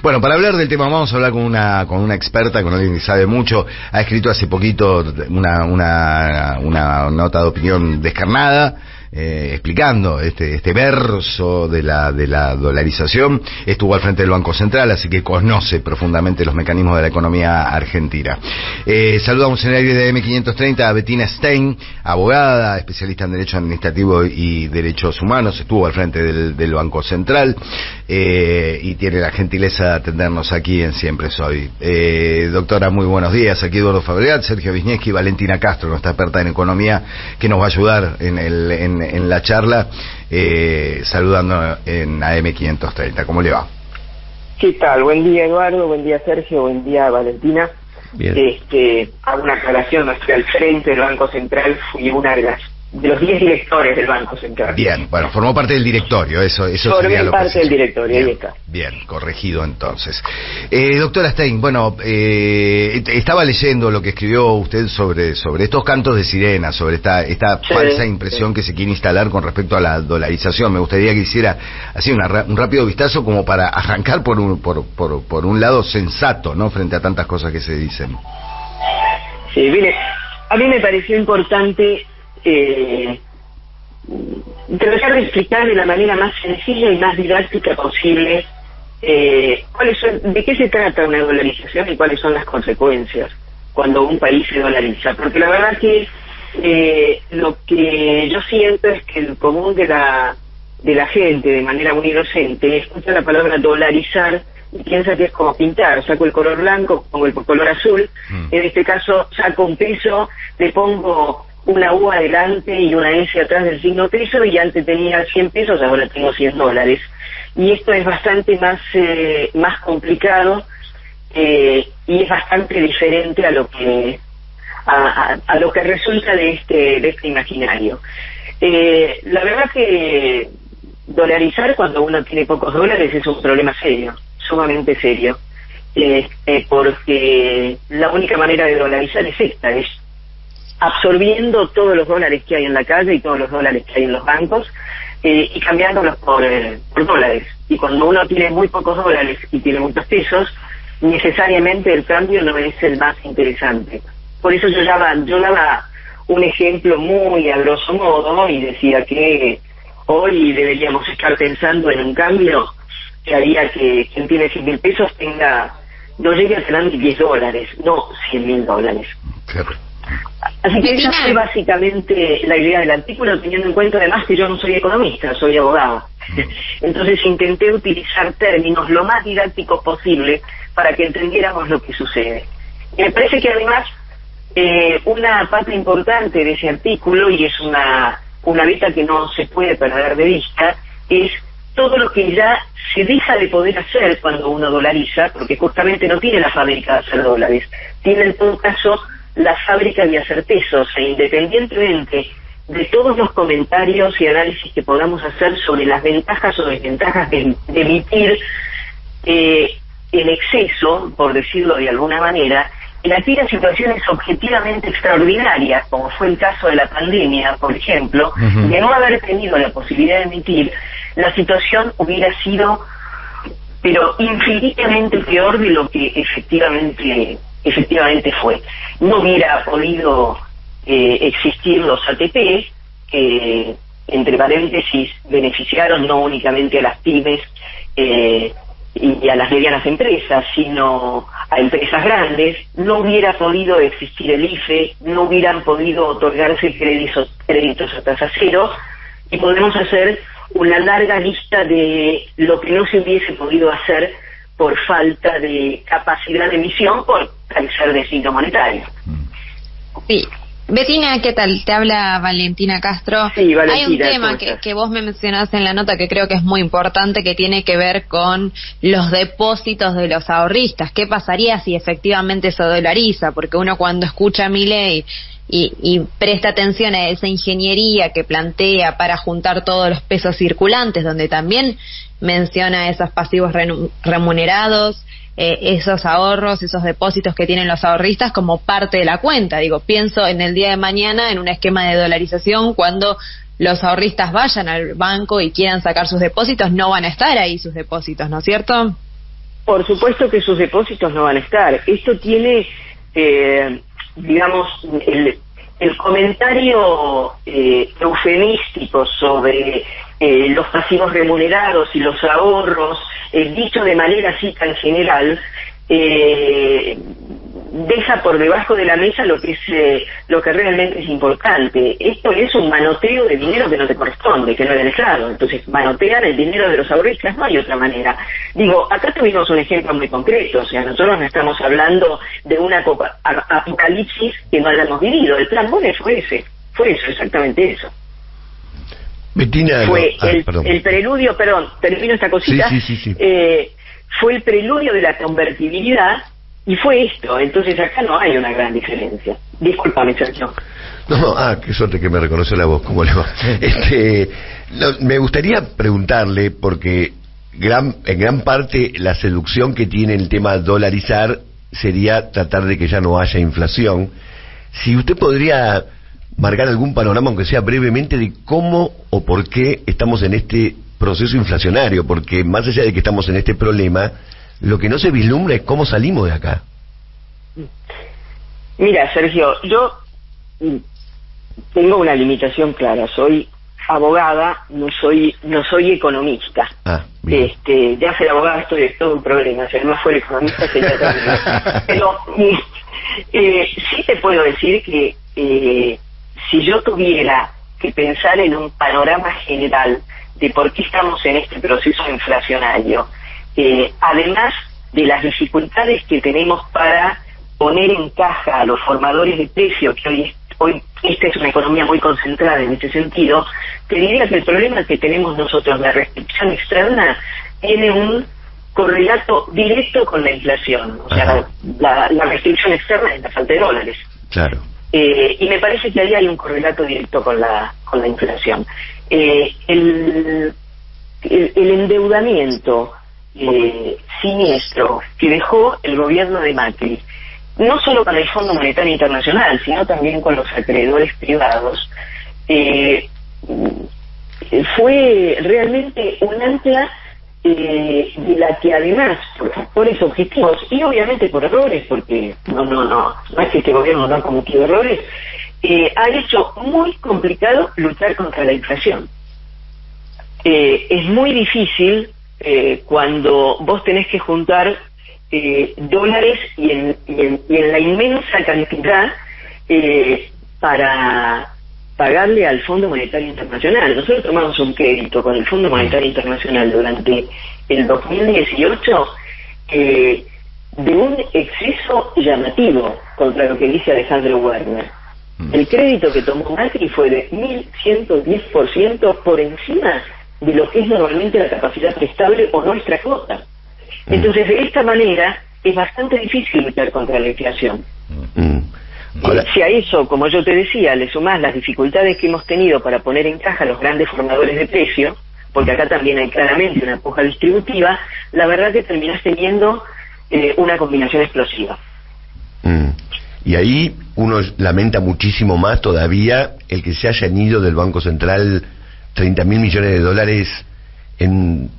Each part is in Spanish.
Bueno, para hablar del tema vamos a hablar con una experta, con alguien que sabe mucho. Ha escrito hace poquito una nota de opinión descarnada, explicando este verso de la dolarización. Estuvo al frente del Banco Central, así que conoce profundamente los mecanismos de la economía argentina. Saludamos en el aire de M530 a Bettina Stein, abogada, especialista en Derecho Administrativo y Derechos Humanos. Estuvo al frente del Banco Central y tiene la gentileza de atendernos aquí en Siempre Soy. Doctora, muy buenos días. Aquí Eduardo Fabregat, Sergio Wisniewski y Valentina Castro, nuestra experta en economía, que nos va a ayudar en la charla, saludando en AM530. ¿Cómo le va? ¿Qué tal? Buen día, Eduardo, buen día, Sergio, buen día, Valentina. Bien. Hago una aclaración, no estoy al frente del Banco Central, fui una de los 10 directores del Banco Central. Bien, bueno, formó parte del directorio, eso sería lo parte del directorio, bien, ahí está. Bien, corregido entonces. Doctora Stein, bueno, estaba leyendo lo que escribió usted sobre estos cantos de sirena, sobre esta falsa impresión que se quiere instalar con respecto a la dolarización. Me gustaría que hiciera así un rápido vistazo como para arrancar por un lado sensato, ¿no?, frente a tantas cosas que se dicen. Sí, mire, a mí me pareció importante tratar de explicar de la manera más sencilla y más didáctica posible de qué se trata una dolarización y cuáles son las consecuencias cuando un país se dolariza, porque la verdad que lo que yo siento es que el común de la gente, de manera muy inocente, escucha la palabra dolarizar y piensa que es como pintar: saco el color blanco, pongo el color azul, en este caso saco un peso, le pongo una U adelante y una S atrás del signo peso, y antes tenía 100 pesos, ahora tengo $100. Y esto es bastante más complicado y es bastante diferente a lo que resulta de este imaginario. La verdad que dolarizar cuando uno tiene pocos dólares es un problema serio, sumamente serio, porque la única manera de dolarizar es esta, es absorbiendo todos los dólares que hay en la calle y todos los dólares que hay en los bancos, y cambiándolos por dólares. Y cuando uno tiene muy pocos dólares y tiene muchos pesos, necesariamente el cambio no es el más interesante. Por eso yo daba un ejemplo muy a grosso modo y decía que hoy deberíamos estar pensando en un cambio que haría que quien tiene 100.000 pesos no llegue a tener $10, no $100.000. Claro. Así que esa fue básicamente la idea del artículo, teniendo en cuenta además que yo no soy economista, soy abogado. Entonces intenté utilizar términos lo más didácticos posible para que entendiéramos lo que sucede. Y me parece que además una parte importante de ese artículo, y es una beta que no se puede perder de vista, es todo lo que ya se deja de poder hacer cuando uno dolariza, porque justamente no tiene la fábrica de hacer dólares, tiene en todo caso la fábrica de hacer pesos, e independientemente de todos los comentarios y análisis que podamos hacer sobre las ventajas o desventajas de emitir en exceso, por decirlo de alguna manera, en aquellas situaciones objetivamente extraordinarias, como fue el caso de la pandemia, por ejemplo, de no haber tenido la posibilidad de emitir, la situación hubiera sido, pero infinitamente peor de lo que efectivamente fue. No hubiera podido existir los ATP, que entre paréntesis beneficiaron no únicamente a las pymes y a las medianas empresas, sino a empresas grandes. No hubiera podido existir el IFE, no hubieran podido otorgarse créditos a tasa cero, y podemos hacer una larga lista de lo que no se hubiese podido hacer por falta de capacidad de emisión, por carecer de signo monetario. Sí. Bettina, ¿qué tal? Te habla Valentina Castro. Sí, Valentina, hay un tema que vos me mencionás en la nota que creo que es muy importante, que tiene que ver con los depósitos de los ahorristas. ¿Qué pasaría si efectivamente se dolariza? Porque uno cuando escucha a Milei y presta atención a esa ingeniería que plantea para juntar todos los pesos circulantes, donde también menciona esos pasivos remunerados, esos ahorros, esos depósitos que tienen los ahorristas como parte de la cuenta. Digo, pienso en el día de mañana en un esquema de dolarización, cuando los ahorristas vayan al banco y quieran sacar sus depósitos, no van a estar ahí sus depósitos, ¿no es cierto? Por supuesto que sus depósitos no van a estar. Esto tiene, digamos, el comentario eufemístico sobre los pasivos remunerados y los ahorros, dicho de manera así tan general, deja por debajo de la mesa lo que realmente es importante. Esto es un manoteo de dinero que no te corresponde, que no es del Estado. Entonces manotean el dinero de los ahorristas, no hay otra manera. Digo, acá tuvimos un ejemplo muy concreto, o sea, nosotros no estamos hablando de una apocalipsis que no hayamos vivido. El plan Bono fue eso, exactamente eso. Bettina, fue el preludio, termino esta cosita, sí. Fue el preludio de la convertibilidad y fue esto. Entonces acá no hay una gran diferencia. Discúlpame, Sergio. No, qué suerte que me reconoció la voz. ¿Cómo le va? Me gustaría preguntarle, porque en gran parte la seducción que tiene el tema dolarizar sería tratar de que ya no haya inflación. Si usted podría marcar algún panorama, aunque sea brevemente, de cómo o por qué estamos en este proceso inflacionario, porque más allá de que estamos en este problema, lo que no se vislumbra es cómo salimos de acá. Mira, Sergio, yo tengo una limitación clara. Soy abogada, no soy economista. Bien. Ya ser abogada estoy de todo un problema. Si además fuera economista sería terrible. Pero sí te puedo decir que si yo tuviera que pensar en un panorama general de por qué estamos en este proceso inflacionario, además de las dificultades que tenemos para poner en caja a los formadores de precios, que hoy esta es una economía muy concentrada en este sentido, te diría que el problema que tenemos nosotros, la restricción externa, tiene un correlato directo con la inflación. O sea, la restricción externa es la falta de dólares. Claro. Y me parece que ahí hay un correlato directo con la inflación. El endeudamiento siniestro que dejó el gobierno de Macri, no solo con el Fondo Monetario Internacional, sino también con los acreedores privados, fue realmente un ancla de la que además, por factores objetivos y obviamente por errores, porque no es que este gobierno no ha cometido errores, ha hecho muy complicado luchar contra la inflación. Es muy difícil cuando vos tenés que juntar dólares y en la inmensa cantidad para pagarle al Fondo Monetario Internacional. Nosotros tomamos un crédito con el Fondo Monetario Internacional durante el 2018 de un exceso llamativo contra lo que dice Alejandro Werner. El crédito que tomó Macri fue de 1.110% por encima de lo que es normalmente la capacidad prestable o nuestra cuota. Entonces, de esta manera, es bastante difícil luchar contra la inflación. Ahora, si a eso, como yo te decía, le sumás las dificultades que hemos tenido para poner en caja los grandes formadores de precio, porque acá también hay claramente una puja distributiva, la verdad que terminás teniendo una combinación explosiva. Y ahí uno lamenta muchísimo más todavía el que se hayan ido del Banco Central 30.000 millones de dólares en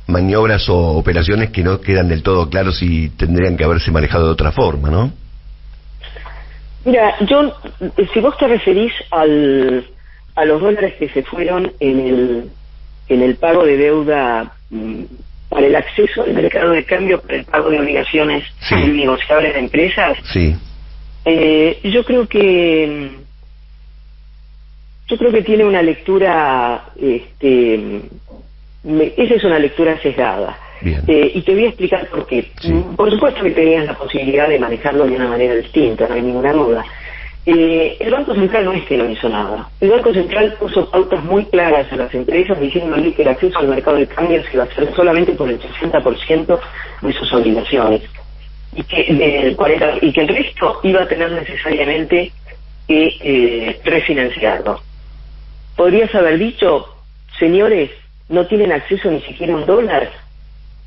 maniobras o operaciones que no quedan del todo claros y tendrían que haberse manejado de otra forma, ¿no? Mira, si vos te referís a los dólares que se fueron en el pago de deuda para el acceso al mercado de cambio, para el pago de obligaciones negociables de empresas, yo creo que tiene una lectura, esa es una lectura sesgada. Y te voy a explicar por qué. Por supuesto que tenías la posibilidad de manejarlo de una manera distinta, no hay ninguna duda. El Banco Central no es que no hizo nada. El Banco Central puso pautas muy claras a las empresas diciéndole que el acceso al mercado de cambio se iba a hacer solamente por el 60% de sus obligaciones y que el resto iba a tener necesariamente que refinanciarlo. Podrías haber dicho, señores, no tienen acceso ni siquiera a un dólar.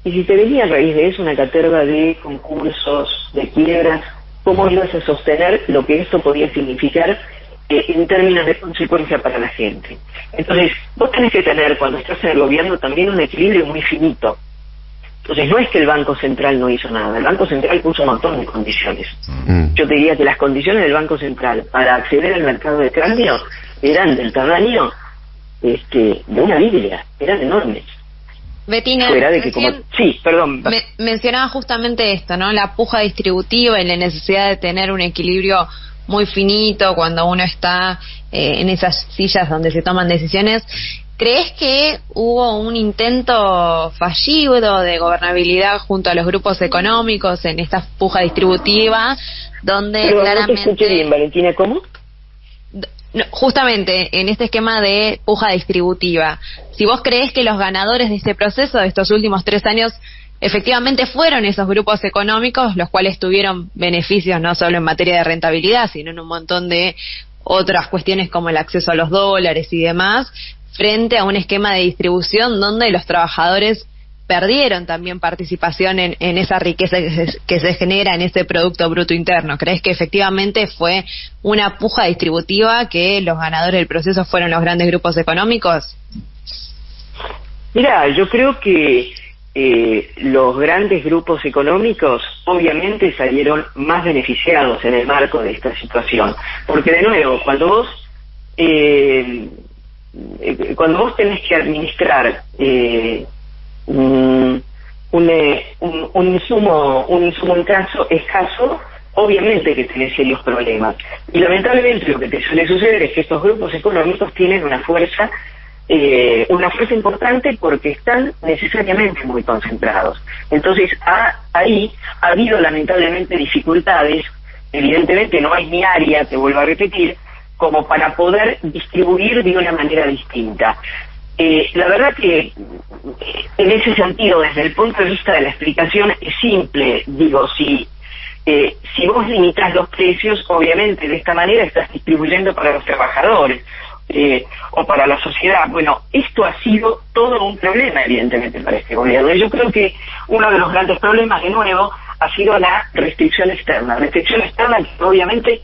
Y si te venía a raíz de eso una caterva de concursos, de quiebras, ¿cómo ibas a sostener lo que esto podía significar en términos de consecuencia para la gente? Entonces, vos tenés que tener, cuando estás en el gobierno, también un equilibrio muy finito. Entonces no es que el Banco Central no hizo nada, el Banco Central puso un montón de condiciones. Yo te diría que las condiciones del Banco Central para acceder al mercado de cambio eran del tamaño de una Biblia, eran enormes. Bettina, sí, perdón. Mencionaba justamente esto, ¿no? La puja distributiva y la necesidad de tener un equilibrio muy finito cuando uno está en esas sillas donde se toman decisiones. ¿Crees que hubo un intento fallido de gobernabilidad junto a los grupos económicos en esta puja distributiva, donde claramente... No te escuché bien, Valentina, ¿cómo? No, justamente en este esquema de puja distributiva, si vos creés que los ganadores de este proceso de estos últimos 3 años efectivamente fueron esos grupos económicos, los cuales tuvieron beneficios no solo en materia de rentabilidad, sino en un montón de otras cuestiones como el acceso a los dólares y demás, frente a un esquema de distribución donde los trabajadores perdieron también participación en esa riqueza que se genera en ese Producto Bruto Interno. ¿Crees que efectivamente fue una puja distributiva, que los ganadores del proceso fueron los grandes grupos económicos? Mira, yo creo que los grandes grupos económicos obviamente salieron más beneficiados en el marco de esta situación, porque de nuevo, cuando vos tenés que administrar un insumo escaso, obviamente que tenés serios problemas, y lamentablemente lo que te suele suceder es que estos grupos económicos tienen una fuerza importante porque están necesariamente muy concentrados. Entonces ahí ha habido lamentablemente dificultades. Evidentemente no es mi área, te vuelvo a repetir, como para poder distribuir de una manera distinta. La verdad que en ese sentido, desde el punto de vista de la explicación, es simple. Digo, si vos limitas los precios, obviamente de esta manera estás distribuyendo para los trabajadores o para la sociedad. Bueno, esto ha sido todo un problema, evidentemente, para este gobierno. Y yo creo que uno de los grandes problemas, de nuevo, ha sido la restricción externa. Restricción externa que obviamente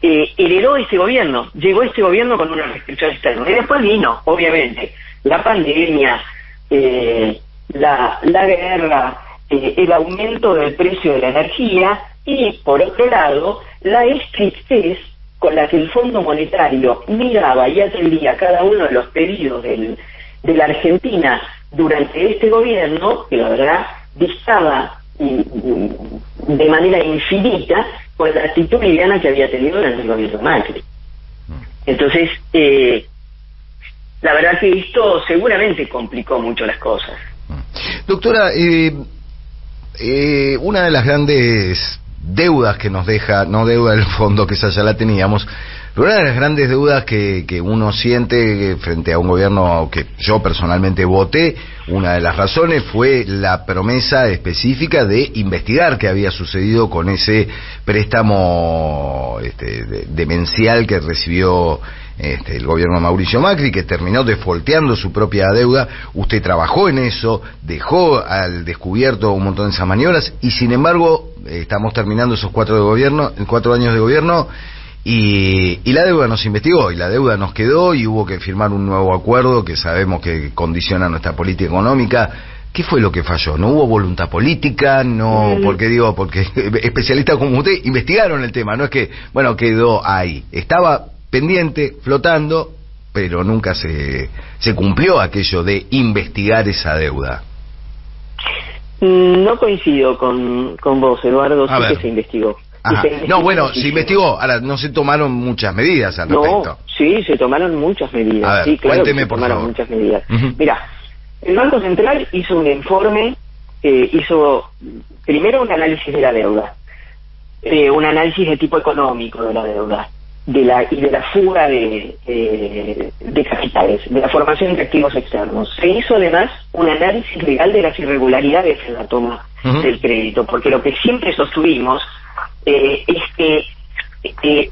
heredó este gobierno, llegó este gobierno con una restricción externa, y después vino, obviamente, la pandemia, la guerra, el aumento del precio de la energía, y por otro lado, la estrictez con la que el Fondo Monetario miraba y atendía cada uno de los pedidos de la Argentina durante este gobierno, que la verdad distaba de manera infinita con la actitud liviana que había tenido durante el gobierno Macri. Entonces, la verdad que esto seguramente complicó mucho las cosas. Doctora, una de las grandes deudas que nos deja, no deuda del fondo, que esa ya la teníamos, pero una de las grandes deudas que uno siente frente a un gobierno que yo personalmente voté, una de las razones fue la promesa específica de investigar qué había sucedido con ese préstamo demencial que recibió el gobierno de Mauricio Macri, que terminó defolteando su propia deuda. Usted trabajó en eso, dejó al descubierto un montón de esas maniobras, y sin embargo estamos terminando esos 4 años de gobierno, y la deuda nos investigó, y la deuda nos quedó, y hubo que firmar un nuevo acuerdo que sabemos que condiciona nuestra política económica. ¿Qué fue lo que falló? ¿No hubo voluntad política? No, porque especialistas como usted investigaron el tema, no es que, bueno, quedó ahí, estaba pendiente, flotando, pero nunca se cumplió aquello de investigar esa deuda. No coincido con vos, Eduardo, sí que se investigó. No, bueno, se investigó, ahora no se tomaron muchas medidas al respecto. No, sí, se tomaron muchas medidas. A ver, sí, claro, cuénteme, se tomaron por favor. muchas medidas. Mirá, el Banco Central hizo un informe, hizo primero un análisis de la deuda, un análisis de tipo económico de la deuda, y de la fuga de capitales, de la formación de activos externos. Se hizo además un análisis legal de las irregularidades en la toma del crédito, porque lo que siempre sostuvimos es que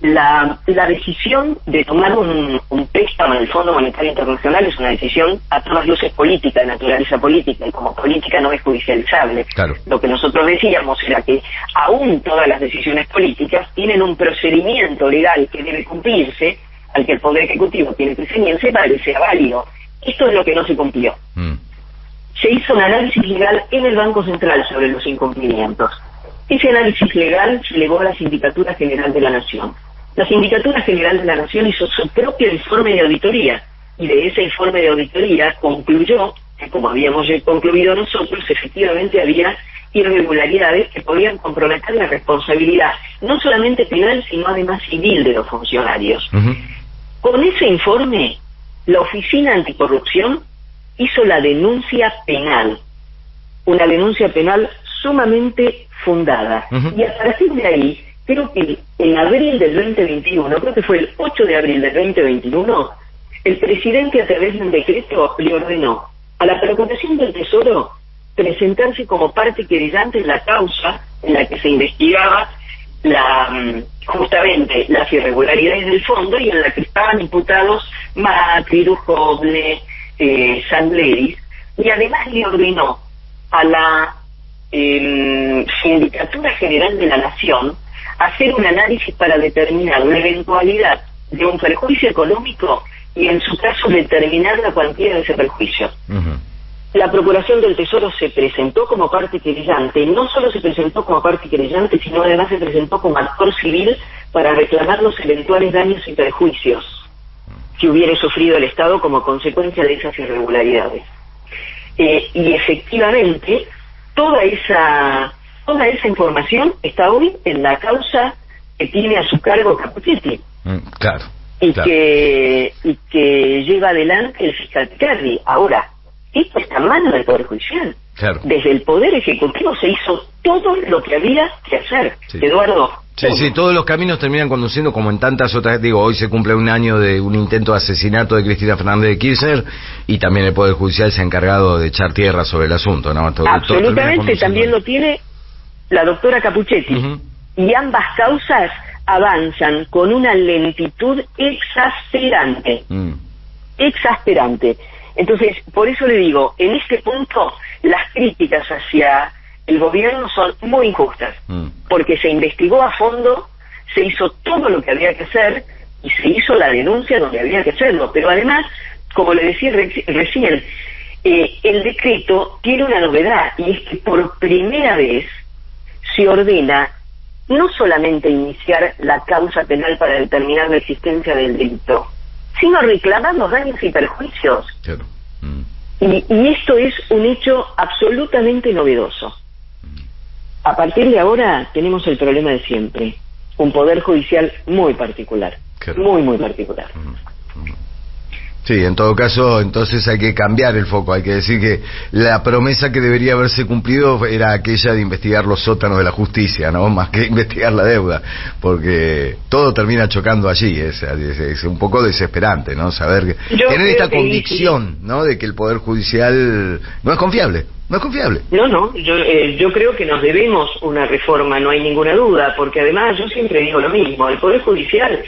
la decisión de tomar un préstamo en el Fondo Monetario Internacional es una decisión a todas luces política, de naturaleza política, y como política no es judicializable. Claro. Lo que nosotros decíamos era que aún todas las decisiones políticas tienen un procedimiento legal que debe cumplirse, al que el Poder Ejecutivo tiene que ceñirse para que sea válido. Esto es lo que no se cumplió. se hizo un análisis legal en el Banco Central sobre los incumplimientos. Ese análisis legal se elevó a la Sindicatura General de la Nación. La Sindicatura General de la Nación hizo su propio informe de auditoría, y de ese informe de auditoría concluyó que, como habíamos concluido nosotros, efectivamente había irregularidades que podían comprometer la responsabilidad, no solamente penal, sino además civil de los funcionarios. Con ese informe, la Oficina Anticorrupción hizo la denuncia penal, una denuncia penal sumamente fundada. Y a partir de ahí, creo que en abril del 2021, creo que fue el 8 de abril del 2021, el presidente, a través de un decreto, le ordenó a la Procuración del Tesoro presentarse como parte querellante en la causa en la que se investigaba justamente las irregularidades del fondo, y en la que estaban imputados Macri, Duhovne, Sandleris, y además le ordenó a la Sindicatura General de la Nación hacer un análisis para determinar la eventualidad de un perjuicio económico y, en su caso, determinar la cuantía de ese perjuicio. La Procuración del Tesoro se presentó como parte querellante. No solo se presentó como parte querellante, sino además se presentó como actor civil para reclamar los eventuales daños y perjuicios que hubiera sufrido el Estado como consecuencia de esas irregularidades. Y efectivamente, toda esa información está hoy en la causa que tiene a su cargo Capuchetti. Claro. Claro. Que lleva adelante el fiscal Picardi. Ahora, esto está en manos del Poder Judicial. Claro. Desde el Poder Ejecutivo se hizo todo lo que había que hacer. Sí. Eduardo. Sí, todos los caminos terminan conduciendo, como en tantas otras. Digo, hoy se cumple un año de un intento de asesinato de Cristina Fernández de Kirchner, y también el Poder Judicial se ha encargado de echar tierra sobre el asunto, ¿no? Absolutamente, también lo tiene la doctora Capuchetti. Y ambas causas avanzan con una lentitud exasperante. Exasperante. Entonces, por eso le digo, en este punto, las críticas hacia el gobierno son muy injustas, porque se investigó a fondo, se hizo todo lo que había que hacer, y se hizo la denuncia donde había que hacerlo. Pero además, como le decía recién, el decreto tiene una novedad, y es que por primera vez se ordena no solamente iniciar la causa penal para determinar la existencia del delito, sino reclamar los daños y perjuicios. Claro. Y esto es un hecho absolutamente novedoso. A partir de ahora tenemos el problema de siempre, un Poder Judicial muy particular, claro. Muy particular. Sí, en todo caso, entonces hay que cambiar el foco. Hay que decir que la promesa que debería haberse cumplido era aquella de investigar los sótanos de la justicia, ¿no? Más que investigar la deuda, porque todo termina chocando allí. Es un poco desesperante, ¿no? Saber tener esta convicción, sí, ¿no? De que el Poder Judicial no es confiable. No es confiable. No, yo creo que nos debemos una reforma, no hay ninguna duda, porque además yo siempre digo lo mismo, el Poder Judicial,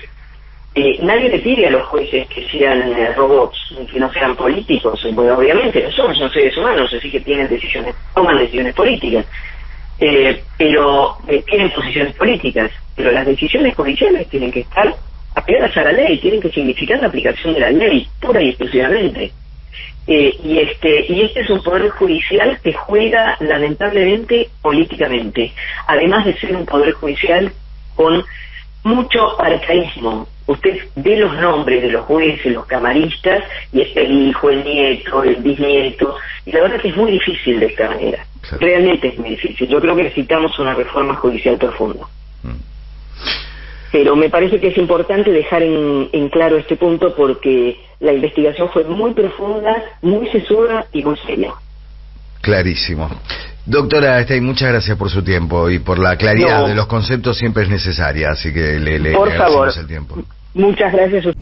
nadie le pide a los jueces que sean robots, que no sean políticos, porque obviamente no son seres humanos, así que toman decisiones políticas, pero tienen posiciones políticas, pero las decisiones judiciales tienen que estar apegadas a la ley, tienen que significar la aplicación de la ley, pura y exclusivamente. Y este es un Poder Judicial que juega lamentablemente políticamente, además de ser un Poder Judicial con mucho arcaísmo. Usted ve los nombres de los jueces, los camaristas, y es el hijo, el nieto, el bisnieto, y la verdad que es muy difícil de esta manera. Claro. Realmente es muy difícil. Yo creo que necesitamos una reforma judicial profunda. Pero me parece que es importante dejar en claro este punto, porque la investigación fue muy profunda, muy sesuda y muy seria. Clarísimo. Doctora Stein, muchas gracias por su tiempo y por la claridad de los conceptos, siempre es necesaria, así que le agradecemos el tiempo. Muchas gracias.